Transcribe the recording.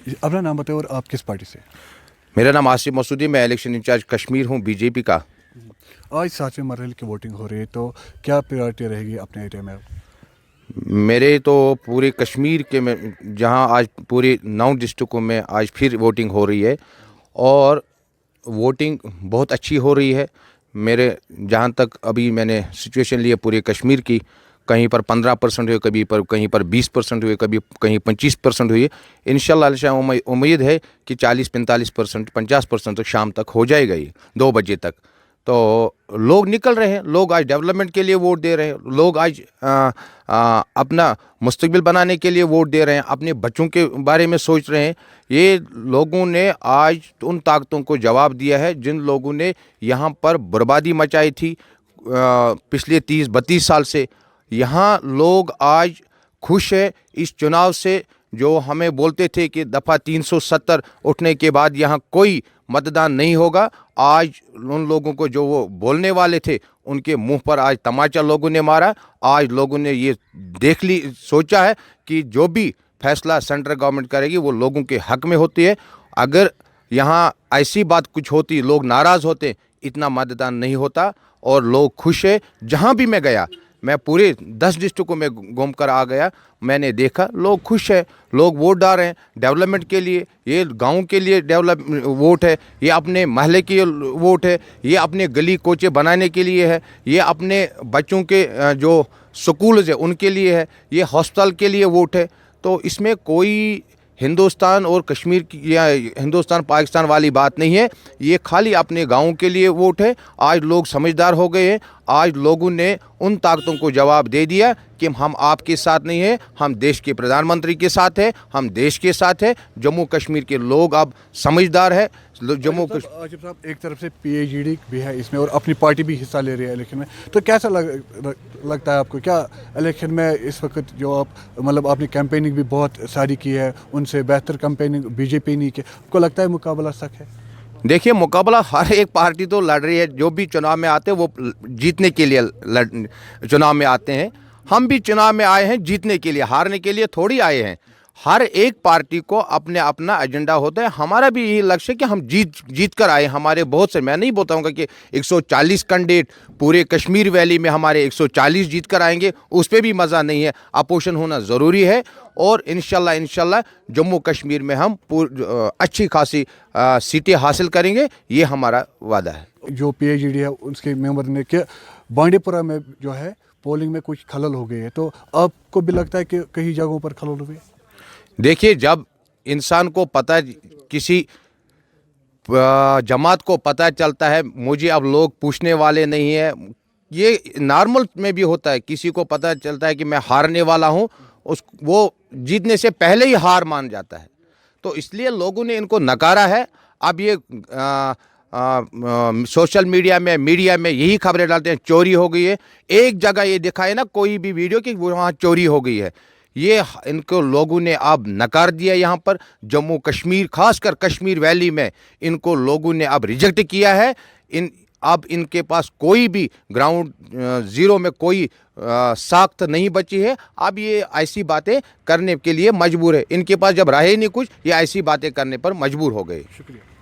अपना नाम बताओ और आप किस पार्टी से? मेरा नाम आसिफ मसूदी, मैं इलेक्शन इंचार्ज कश्मीर हूँ बीजेपी का। आज 7वें मरहले की वोटिंग हो रही है, तो क्या प्रायोरिटी रहेगी अपने एरिया में? मेरे तो पूरे कश्मीर के में जहाँ आज पूरे 9 डिस्ट्रिक्टों में आज फिर वोटिंग हो रही है और वोटिंग बहुत अच्छी हो रही है। मेरे जहाँ तक अभी मैंने सिचुएशन ली है पूरे कश्मीर की, कहीं पर 15% हुए, कहीं पर 20% हुए, कहीं 25% हुई है। इंशाल्लाह उम्मीद है कि 40-45%, 50% तक शाम तक हो जाएगा ये 2 बजे तक। तो लोग निकल रहे हैं, लोग आज डेवलपमेंट के लिए वोट दे रहे हैं, लोग आज अपना मुस्तकबिल बनाने के लिए वोट दे रहे हैं, अपने बच्चों के बारे में सोच रहे हैं। ये लोगों ने आज उन ताकतों को जवाब दिया है जिन लोगों ने यहाँ पर बर्बादी मचाई थी पिछले 30-32 साल से। यहाँ लोग आज खुश है इस चुनाव से। जो हमें बोलते थे कि दफ़ा 370 उठने के बाद यहाँ कोई मतदान नहीं होगा, आज उन लोगों को जो वो बोलने वाले थे उनके मुंह पर आज तमाचा लोगों ने मारा। आज लोगों ने ये सोचा है कि जो भी फैसला सेंट्रल गवर्नमेंट करेगी वो लोगों के हक में होती है। अगर यहाँ ऐसी बात कुछ होती, लोग नाराज़ होते, इतना मतदान नहीं होता और लोग खुश है। जहाँ भी मैं गया, मैं पूरे 10 डिस्ट्रिक्टों में घूम कर आ गया, मैंने देखा लोग खुश है, लोग वोट डाल रहे हैं डेवलपमेंट के लिए। ये गांव के लिए डेवलप वोट है, ये अपने महल्ले के वोट है, ये अपने गली कोचे बनाने के लिए है, ये अपने बच्चों के जो स्कूल्स है उनके लिए है, ये हॉस्पिटल के लिए वोट है। तो इसमें कोई हिंदुस्तान और कश्मीर की या हिंदुस्तान पाकिस्तान वाली बात नहीं है, ये खाली अपने गाँव के लिए वोट है। आज लोग समझदार हो गए हैं, आज लोगों ने उन ताकतों को जवाब दे दिया कि हम आपके साथ नहीं हैं, हम देश के प्रधानमंत्री के साथ हैं, हम देश के साथ हैं। जम्मू कश्मीर के लोग अब समझदार है। जम्मू आसिफ साहब, एक तरफ से PAGD भी है इसमें और अपनी पार्टी भी हिस्सा ले रही है इलेक्शन में, तो कैसा लगता है आपको? क्या इलेक्शन में इस वक्त जो आप मतलब आपने कैंपेनिंग भी बहुत सारी की है, उनसे बेहतर कैंपेनिंग बीजेपी नहीं की, आपको लगता है मुकाबला सच है? देखिए, मुकाबला हर एक पार्टी तो लड़ रही है। जो भी चुनाव में आते हैं वो जीतने के लिए चुनाव में आते हैं। हम भी चुनाव में आए हैं जीतने के लिए, हारने के लिए थोड़ी आए हैं। हर एक पार्टी को अपने अपना एजेंडा होता है। हमारा भी यही लक्ष्य है कि हम जीत कर आए। हमारे बहुत से, मैं नहीं बताऊंगा कि 140 कैंडिडेट पूरे कश्मीर वैली में हमारे 140 जीत कर आएंगे, उस पर भी मज़ा नहीं है। अपोजिशन होना ज़रूरी है और इंशाल्लाह जम्मू कश्मीर में हम अच्छी खासी सीटें हासिल करेंगे, ये हमारा वादा है। जो PAGD है उसके मेंबर ने कि बांडीपुरा में जो है पोलिंग में कुछ खलल हो गई है, तो आपको भी लगता है कि कई जगहों पर खलल हुए? देखिए, जब इंसान को पता, किसी जमात को पता चलता है, मुझे अब लोग पूछने वाले नहीं है, ये नॉर्मल में भी होता है। किसी को पता चलता है कि मैं हारने वाला हूँ, वो जीतने से पहले ही हार मान जाता है। तो इसलिए लोगों ने इनको नकारा है। अब ये सोशल मीडिया में यही खबरें डालते हैं चोरी हो गई है। एक जगह ये दिखाए ना कोई भी वीडियो कि वहाँ चोरी हो गई है, ये इनको लोगों ने अब नकार दिया। यहाँ पर जम्मू कश्मीर, खासकर कश्मीर वैली में इनको लोगों ने अब रिजेक्ट किया है। अब इनके पास कोई भी ग्राउंड ज़ीरो में कोई साख्त नहीं बची है। अब ये ऐसी बातें करने के लिए मजबूर है। इनके पास जब रहे नहीं कुछ, ये ऐसी बातें करने पर मजबूर हो गए। शुक्रिया।